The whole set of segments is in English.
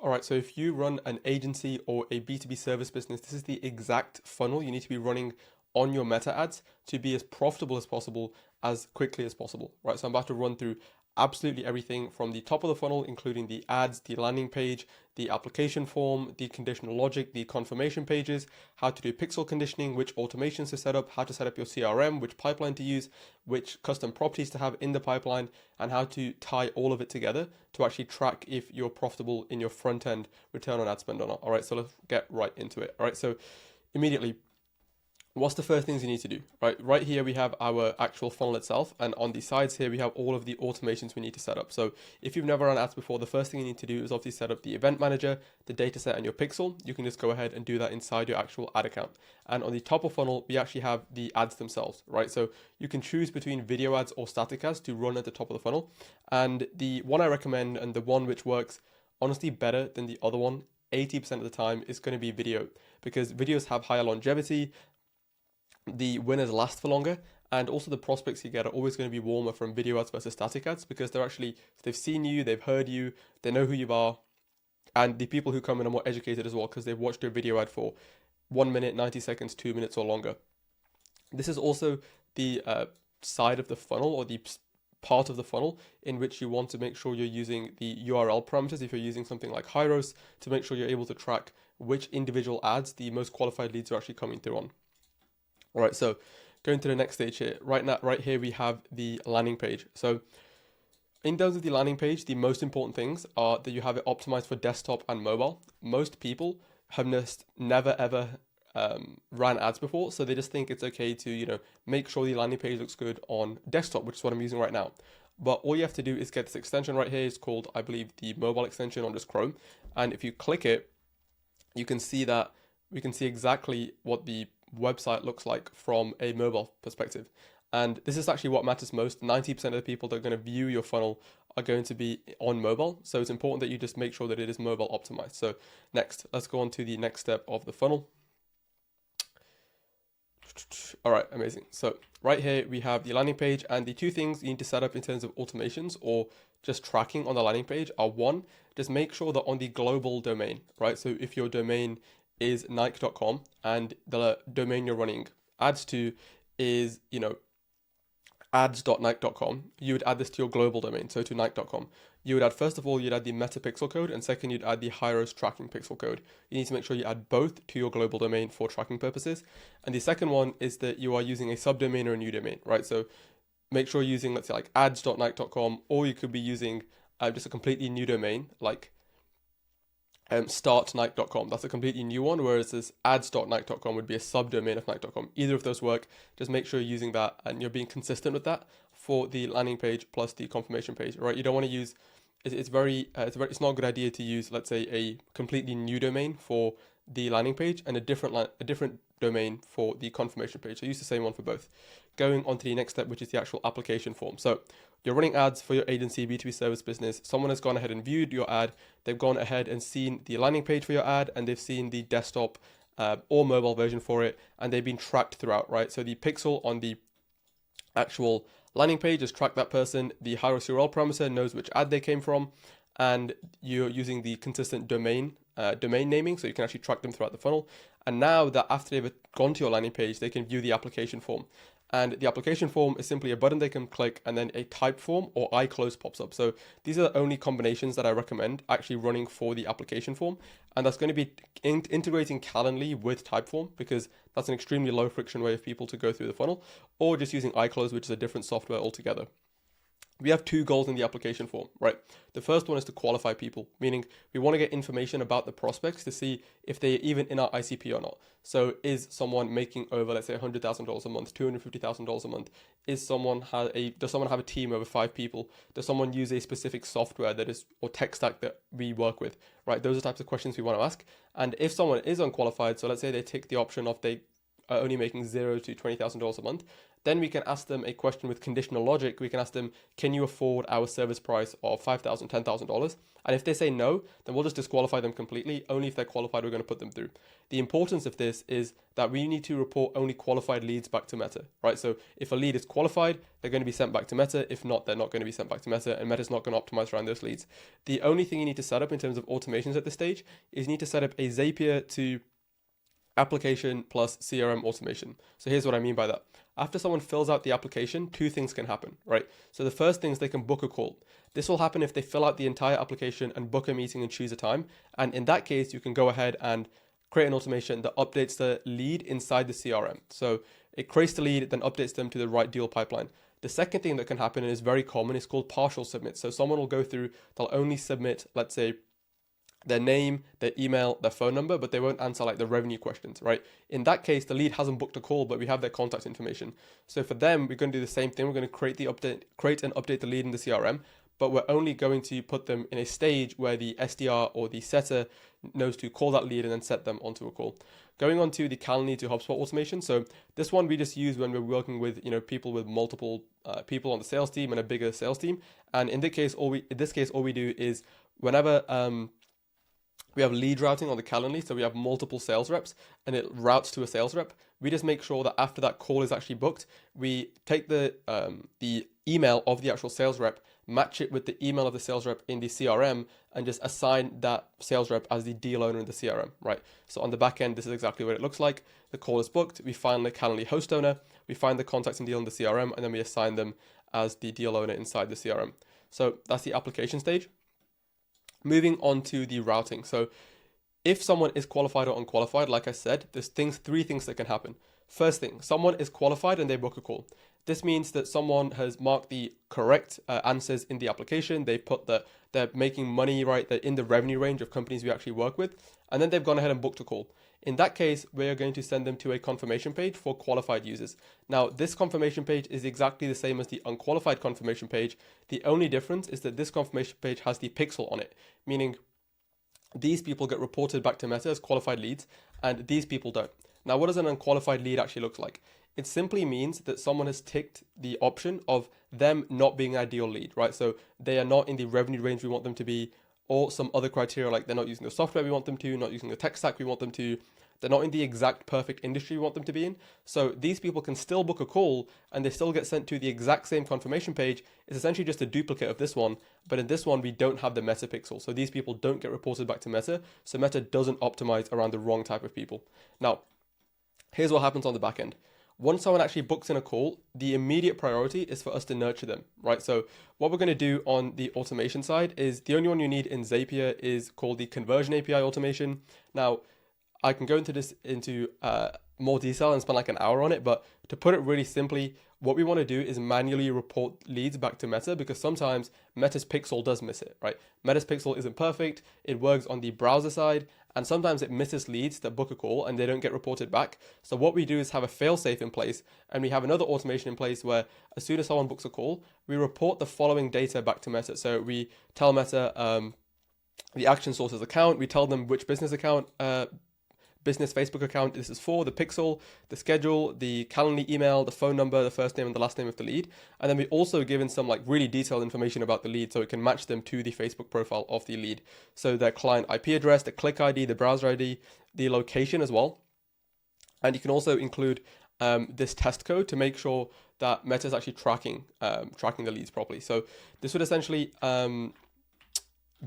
All right, so if you run an agency or a B2B service business, this is the exact funnel you need to be running on your meta ads to be as profitable as possible as quickly as possible, right? So I'm about to run through absolutely everything from the top of the funnel, including the ads, the landing page, the application form, the conditional logic, the confirmation pages, how to do pixel conditioning, which automations to set up, how to set up your CRM, which pipeline to use, which custom properties to have in the pipeline, and how to tie all of it together to actually track if you're profitable in your front end return on ad spend or not. All right, so let's get right into it. All right, so immediately, what's the first things you need to do? Right here we have our actual funnel itself, and on the sides here we have all of the automations we need to set up. So if you've never run ads before, the first thing you need to do is obviously set up the event manager, the dataset, and your pixel. You can just go ahead and do that inside your actual ad account. And on the top of funnel, we actually have the ads themselves, right? So you can choose between video ads or static ads to run at the top of the funnel. And the one I recommend, and the one which works honestly better than the other one 80% of the time, is going to be video, because videos have higher longevity, the winners last for longer, and also the prospects you get are always going to be warmer from video ads versus static ads, because they've seen you, they've heard you, they know who you are. And the people who come in are more educated as well, because they've watched your video ad for 1 minute, 90 seconds, 2 minutes or longer. This is also the side of the funnel, or the part of the funnel in which you want to make sure you're using the URL parameters. If you're using something like ROAS, to make sure you're able to track which individual ads the most qualified leads are actually coming through on. All right, so going to the next stage here. Right here we have the landing page. So in terms of the landing page, the most important things are that you have it optimized for desktop and mobile. Most people have just never ever ran ads before, so they just think it's okay to make sure the landing page looks good on desktop, which is what I'm using right now. But all you have to do is get this extension right here. It's called, I believe, the mobile extension on just Chrome. And if you click it, you can see that we can see exactly what the website looks like from a mobile perspective. And this is actually what matters most. 90% of the people that are going to view your funnel are going to be on mobile. So it's important that you just make sure that it is mobile optimized. So next, let's go on to the next step of the funnel. All right, amazing. So right here we have the landing page, and the two things you need to set up in terms of automations or just tracking on the landing page are: one, just make sure that on the global domain, right? So if your domain is Nike.com and the domain you're running ads to is, ads.nike.com, you would add this to your global domain, so to Nike.com. You would add, first of all, you'd add the meta pixel code, and second, you'd add the HiROAS tracking pixel code. You need to make sure you add both to your global domain for tracking purposes. And the second one is that you are using a subdomain or a new domain, right? So make sure you're using, let's say, like ads.nike.com, or you could be using just a completely new domain, like startnike.com. That's a completely new one, whereas this ads.nike.com would be a subdomain of nike.com. Either of those work. Just make sure you're using that and you're being consistent with that for the landing page plus the confirmation page, right? You don't want to use it's not a good idea to use, let's say, a completely new domain for the landing page and a different domain for the confirmation page. So use the same one for both. Going on to the next step, which is the actual application form. So you're running ads for your agency, B2B service business. Someone has gone ahead and viewed your ad. They've gone ahead and seen the landing page for your ad, and they've seen the desktop or mobile version for it, and they've been tracked throughout, right? So the pixel on the actual landing page has tracked that person. The HiROAS URL parameter knows which ad they came from, and you're using the consistent domain naming, so you can actually track them throughout the funnel. And now that after they've gone to your landing page, they can view the application form. And the application form is simply a button they can click, and then a type form or iClose pops up. So these are the only combinations that I recommend actually running for the application form. And that's going to be integrating Calendly with Typeform, because that's an extremely low friction way of people to go through the funnel, or just using iClose, which is a different software altogether. We have two goals in the application form, right? The first one is to qualify people, meaning we want to get information about the prospects to see if they're even in our ICP or not. So is someone making over, let's say, $100,000 a month, $250,000 a month? Does someone have a team over 5 people? Does someone use a specific software or tech stack that we work with, right? Those are types of questions we want to ask. And if someone is unqualified, so let's say they tick the option of they are only making $0 to $20,000 a month, then we can ask them a question with conditional logic. We can ask them, can you afford our service price of $5,000, $10,000? And if they say no, then we'll just disqualify them completely. Only if they're qualified, we're going to put them through. The importance of this is that we need to report only qualified leads back to Meta, right? So if a lead is qualified, they're going to be sent back to Meta. If not, they're not going to be sent back to Meta, and Meta's not going to optimize around those leads. The only thing you need to set up in terms of automations at this stage is you need to set up a Zapier to application plus CRM automation. So here's what I mean by that. After someone fills out the application, two things can happen, right? So the first thing is they can book a call. This will happen if they fill out the entire application and book a meeting and choose a time. And in that case, you can go ahead and create an automation that updates the lead inside the CRM. So it creates the lead, then updates them to the right deal pipeline. The second thing that can happen, and is very common, is called partial submit. So someone will go through, they'll only submit, let's say, their name, their email, their phone number, but they won't answer like the revenue questions, right? In that case, the lead hasn't booked a call, but we have their contact information. So for them, we're going to do the same thing. We're going to create and update the lead in the CRM, but we're only going to put them in a stage where the SDR or the setter knows to call that lead and then set them onto a call. Going on to the Calendly to HubSpot automation. So this one we just use when we're working with, people with multiple people on the sales team and a bigger sales team. And in this case, all we do is whenever we have lead routing on the Calendly, so we have multiple sales reps and it routes to a sales rep. We just make sure that after that call is actually booked, we take the email of the actual sales rep, match it with the email of the sales rep in the CRM, and just assign that sales rep as the deal owner in the CRM, right? So on the back end, this is exactly what it looks like. The call is booked. We find the Calendly host owner, we find the contacts and deal in the CRM, and then we assign them as the deal owner inside the CRM. So that's the application stage. Moving on to the routing. So if someone is qualified or unqualified, like I said, there's three things that can happen. First thing, someone is qualified and they book a call. This means that someone has marked the correct answers in the application. They put that they're making money, right? They're in the revenue range of companies we actually work with. And then they've gone ahead and booked a call. In that case, we're going to send them to a confirmation page for qualified users. Now, this confirmation page is exactly the same as the unqualified confirmation page. The only difference is that this confirmation page has the pixel on it, meaning these people get reported back to Meta as qualified leads and these people don't. Now, what does an unqualified lead actually look like? It simply means that someone has ticked the option of them not being an ideal lead, right? So they are not in the revenue range we want them to be, or some other criteria like they're not using the software we want them to, not using the tech stack we want them to, they're not in the exact perfect industry we want them to be in. So these people can still book a call and they still get sent to the exact same confirmation page. It's essentially just a duplicate of this one, but in this one, we don't have the Meta pixel. So these people don't get reported back to Meta. So Meta doesn't optimize around the wrong type of people. Now, here's what happens on the back end. Once someone actually books in a call, the immediate priority is for us to nurture them, right? So what we're going to do on the automation side is the only one you need in Zapier is called the conversion API automation. Now, I can go into this into more detail and spend like an hour on it, but to put it really simply, what we want to do is manually report leads back to Meta because sometimes Meta's pixel does miss it, right? Meta's pixel isn't perfect. It works on the browser side, and sometimes it misses leads that book a call and they don't get reported back. So what we do is have a fail-safe in place, and we have another automation in place where as soon as someone books a call, we report the following data back to Meta. So we tell Meta the action sources account, we tell them which business account, business Facebook account this is for, the pixel, the schedule, the Calendly email, the phone number, the first name and the last name of the lead. And then we also given some like really detailed information about the lead so it can match them to the Facebook profile of the lead. So their client IP address, the click ID, the browser ID, the location as well. And you can also include this test code to make sure that Meta is actually tracking the leads properly. So this would essentially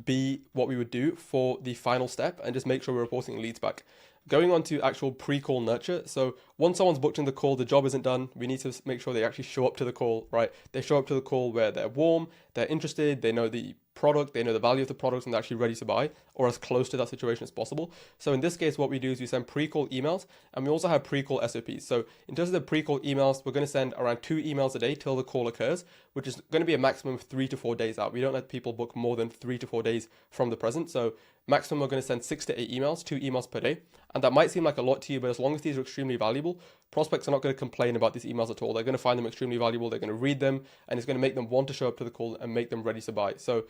be what we would do for the final step and just make sure we're reporting leads back. Going on to actual pre-call nurture. So once someone's booked in the call, the job isn't done. We need to make sure they actually show up to the call, right? They show up to the call where they're warm, they're interested, they know the product, they know the value of the product, and they're actually ready to buy, or as close to that situation as possible. So in this case, what we do is we send pre-call emails, and we also have pre-call SOPs. So in terms of the pre-call emails, we're going to send around 2 emails a day till the call occurs, which is going to be a maximum of 3 to 4 days out. We don't let people book more than 3 to 4 days from the present. So maximum, we're going to send 6 to 8 emails, 2 emails per day. And that might seem like a lot to you, but as long as these are extremely valuable, prospects are not going to complain about these emails at all. They're going to find them extremely valuable. They're going to read them, and it's going to make them want to show up to the call and make them ready to buy. So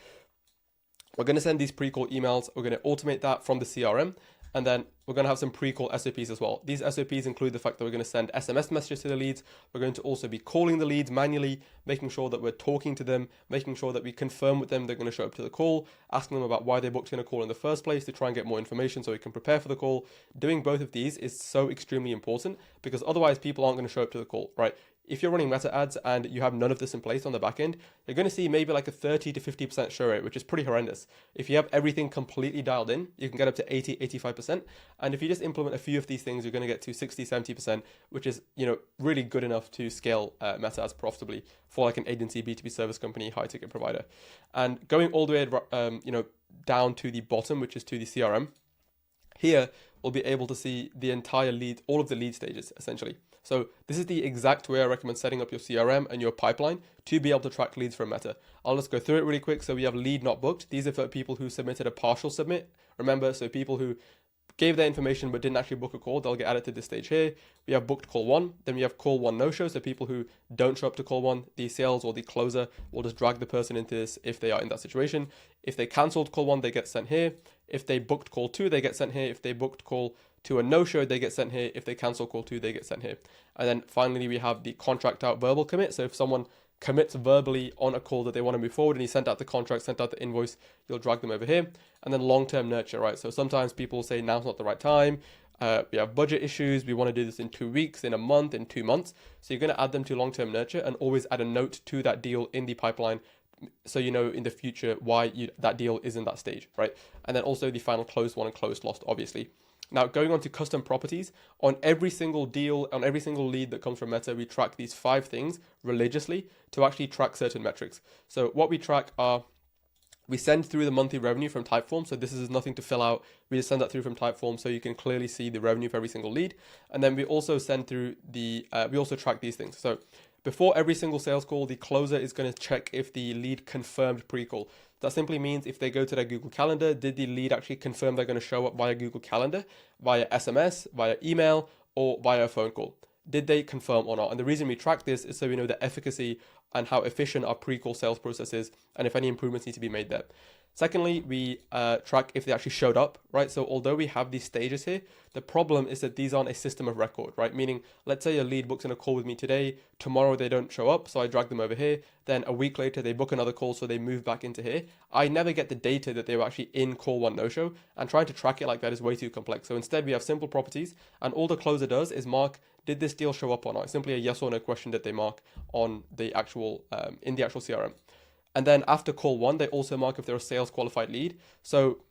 we're going to send these pre-call emails. We're going to automate that from the CRM. And then we're going to have some pre-call SOPs as well. These SOPs include the fact that we're going to send SMS messages to the leads. We're going to also be calling the leads manually, making sure that we're talking to them, making sure that we confirm with them they're going to show up to the call, asking them about why they booked in a call in the first place to try and get more information so we can prepare for the call. Doing both of these is so extremely important because otherwise people aren't going to show up to the call, right? If you're running meta ads and you have none of this in place on the back end, you're going to see maybe like a 30 to 50% show rate, which is pretty horrendous. If you have everything completely dialed in, you can get up to 80, 85%. And if you just implement a few of these things, you're going to get to 60, 70%, which is, really good enough to scale meta ads profitably for like an agency, B2B service company, high ticket provider. And going all the way, down to the bottom, which is to the CRM, here we'll be able to see the entire lead, all of the lead stages essentially. So this is the exact way I recommend setting up your CRM and your pipeline to be able to track leads from Meta. I'll just go through it really quick. So we have lead not booked. These are for people who submitted a partial submit. Remember, so people who gave their information but didn't actually book a call, they'll get added to this stage here. We have booked call one, then we have call one no-show. So people who don't show up to call one, the sales or the closer will just drag the person into this if they are in that situation. If they cancelled call one, they get sent here. If they booked call two, they get sent here. If they booked call to a no-show, they get sent here. If they cancel call two, they get sent here. And then finally, we have the contract out verbal commit. So if someone commits verbally on a call that they want to move forward and he sent out the contract, sent out the invoice, you'll drag them over here. And then long-term nurture, right? So sometimes people say now's not the right time. We have budget issues. We want to do this in 2 weeks, in a month, in 2 months. So you're going to add them to long-term nurture and always add a note to that deal in the pipeline, so you know in the future why that deal is in that stage, right? And then also the final closed won and closed lost, obviously. Now, going on to custom properties, on every single deal, on every single lead that comes from Meta, we track these 5 things religiously to actually track certain metrics. So what we track are, we send through the monthly revenue from Typeform. So this is nothing to fill out. We just send that through from Typeform so you can clearly see the revenue for every single lead. And then we also send through we also track these things. So before every single sales call, the closer is going to check if the lead confirmed pre-call. That simply means if they go to their Google Calendar, did the lead actually confirm they're going to show up via Google Calendar, via SMS, via email, or via a phone call? Did they confirm or not? And the reason we track this is so we know the efficacy and how efficient our pre-call sales process is and if any improvements need to be made there. Secondly, we track if they actually showed up, right? So although we have these stages here, the problem is that these aren't a system of record, right? Meaning, let's say a lead books in a call with me today, tomorrow they don't show up, so I drag them over here. Then a week later, they book another call, so they move back into here. I never get the data that they were actually in call one no-show, and trying to track it like that is way too complex. So instead, we have simple properties, and all the closer does is mark, did this deal show up or not? It's simply a yes or no question that they mark on the actual, in the actual CRM. And then after call one, they also mark if they're a sales qualified lead. So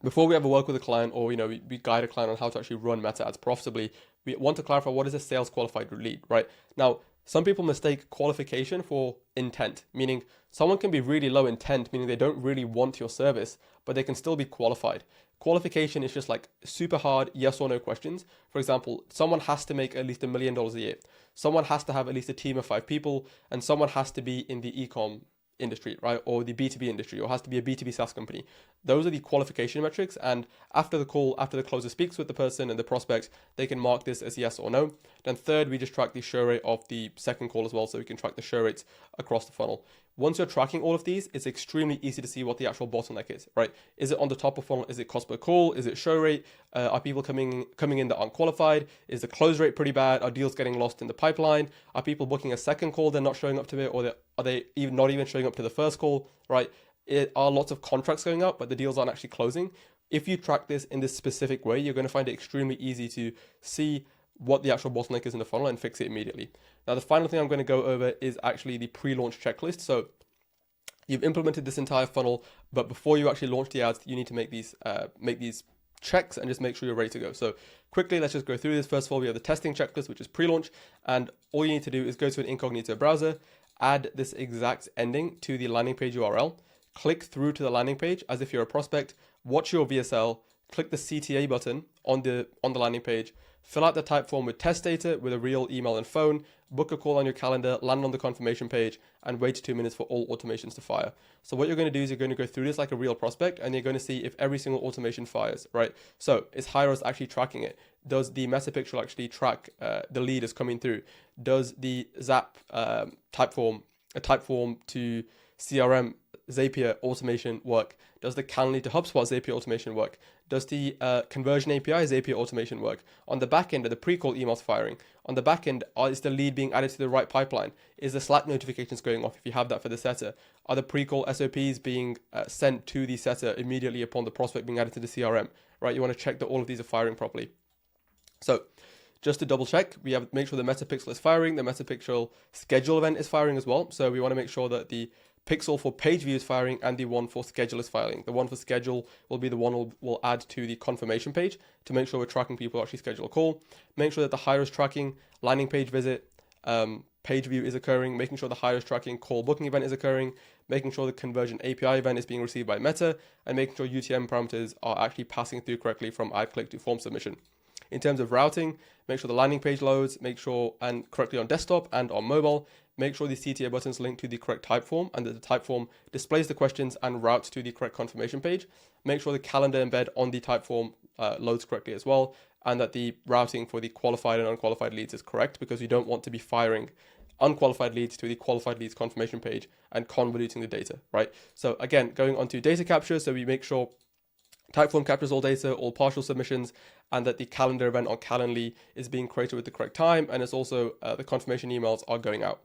before we ever work with a client or, we guide a client on how to actually run meta ads profitably, we want to clarify what is a sales qualified lead, right? Now, some people mistake qualification for intent, meaning someone can be really low intent, meaning they don't really want your service, but they can still be qualified. Qualification is just like super hard yes or no questions. For example, someone has to make at least $1 million a year. Someone has to have at least a team of 5 people, and someone has to be in the e-com industry, right? Or the B2B industry, or has to be a B2B SaaS company. Those are the qualification metrics. And after the call, after the closer speaks with the person and the prospect, they can mark this as yes or no. Then third, we just track the show rate of the second call as well. So we can track the show rates across the funnel. Once you're tracking all of these, it's extremely easy to see what the actual bottleneck is, right? Is it on the top of funnel? Is it cost per call? Is it show rate? Are people coming in that aren't qualified? Is the close rate pretty bad? Are deals getting lost in the pipeline? Are people booking a second call, they're not showing up to it, or are they even not even showing up to the first call, right? Are lots of contracts going up, but the deals aren't actually closing? If you track this in this specific way, you're going to find it extremely easy to see what the actual bottleneck is in the funnel and fix it immediately. Now, the final thing I'm going to go over is actually the pre-launch checklist. So you've implemented this entire funnel, but before you actually launch the ads, you need to make these checks and just make sure you're ready to go. So quickly, let's just go through this. First of all, we have the testing checklist, which is pre-launch. And all you need to do is go to an incognito browser, add this exact ending to the landing page URL, click through to the landing page as if you're a prospect, watch your VSL, click the CTA button on the landing page, fill out the type form with test data with a real email and phone, book a call on your calendar, land on the confirmation page, and wait 2 minutes for all automations to fire. So what you're going to do is you're going to go through this like a real prospect, and you're going to see if every single automation fires, right? So is HiROAS actually tracking it? Does the meta pixel actually track the lead is coming through? Does the Zap type form to CRM Zapier automation work? Does the Calendly to HubSpot Zapier automation work? Does the conversion API Zapier automation work? On the back end, are the pre-call emails firing? On the back end, is the lead being added to the right pipeline? Is the Slack notifications going off if you have that for the setter? Are the pre-call SOPs being sent to the setter immediately upon the prospect being added to the CRM? Right, you want to check that all of these are firing properly. So just to double check, we have to make sure the meta pixel is firing, the meta pixel schedule event is firing as well. So we want to make sure that the pixel for page view is firing and the one for schedule is firing. The one for schedule will be the one we'll add to the confirmation page to make sure we're tracking people who actually schedule a call. Make sure that the hire is tracking, landing page visit, page view is occurring, making sure the hire is tracking, call booking event is occurring, making sure the conversion API event is being received by Meta, and making sure UTM parameters are actually passing through correctly from ad click to form submission. In terms of routing, make sure the landing page loads, make sure and correctly on desktop and on mobile, make sure the CTA buttons link to the correct type form and that the type form displays the questions and routes to the correct confirmation page. Make sure the calendar embed on the type form loads correctly as well, and that the routing for the qualified and unqualified leads is correct, because you don't want to be firing unqualified leads to the qualified leads confirmation page and convoluting the data, right? So again, going on to data capture, so we make sure Typeform captures all data, all partial submissions, and that the calendar event on Calendly is being created with the correct time, and it's also the confirmation emails are going out.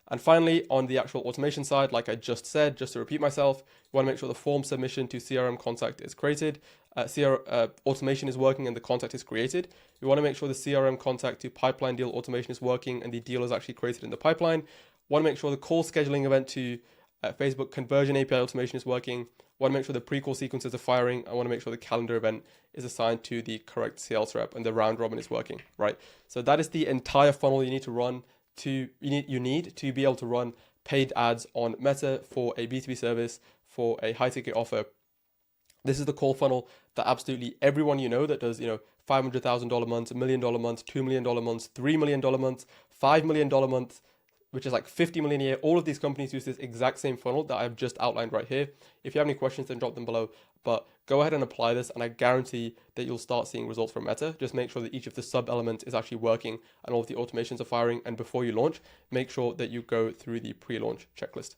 And finally, on the actual automation side, like I just said, just to repeat myself, we want to make sure the form submission to CRM contact is created, automation is working and the contact is created. We want to make sure the CRM contact to pipeline deal automation is working and the deal is actually created in the pipeline. We want to make sure the call scheduling event to Facebook conversion API automation is working. Want to make sure the pre-call sequences are firing. I want to make sure the calendar event is assigned to the correct sales rep and the round robin is working, right? So that is the entire funnel you need to run you need to be able to run paid ads on Meta for a B2B service, for a high ticket offer. This is the call funnel that absolutely everyone you know that does, $500,000 months, $1 million months, $2 million months, $3 million months, $5 million months, which is like 50 million a year. All of these companies use this exact same funnel that I've just outlined right here. If you have any questions, then drop them below. But go ahead and apply this, and I guarantee that you'll start seeing results from Meta. Just make sure that each of the sub elements is actually working and all of the automations are firing. And before you launch, make sure that you go through the pre-launch checklist.